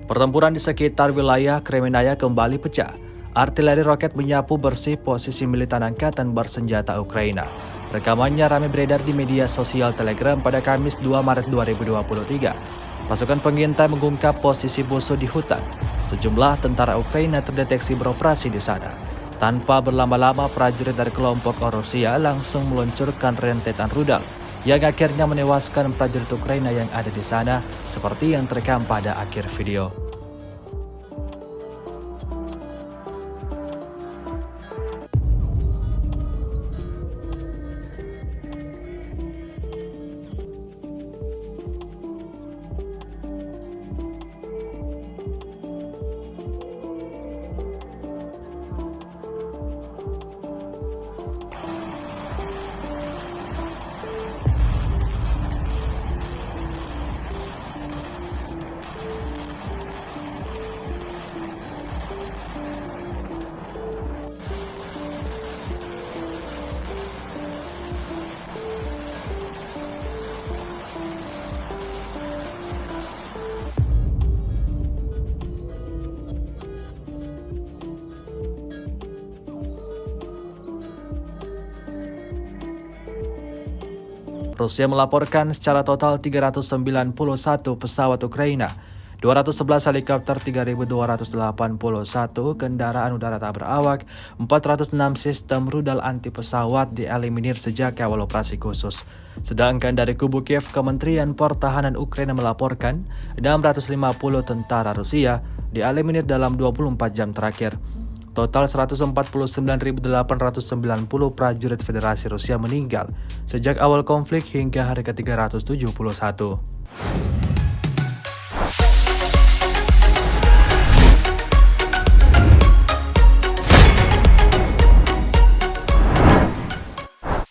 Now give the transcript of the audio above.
Pertempuran di sekitar wilayah Kremenaya kembali pecah. Artileri roket menyapu bersih posisi militan angkatan bersenjata Ukraina. Rekamannya ramai beredar di media sosial Telegram pada Kamis 2 Maret 2023. Pasukan pengintai mengungkap posisi musuh di hutan. Sejumlah tentara Ukraina terdeteksi beroperasi di sana. Tanpa berlama-lama, prajurit dari kelompok Rusia langsung meluncurkan rentetan rudal yang akhirnya menewaskan prajurit Ukraina yang ada di sana, seperti yang terekam pada akhir video. Rusia melaporkan secara total 391 pesawat Ukraina, 211 helikopter, 3.281 kendaraan udara tak berawak, 406 sistem rudal anti pesawat dieliminir sejak awal operasi khusus. Sedangkan dari kubu Kiev, Kementerian Pertahanan Ukraina melaporkan 650 tentara Rusia dieliminir dalam 24 jam terakhir. Total 149.890 prajurit Federasi Rusia meninggal sejak awal konflik hingga hari ke-371.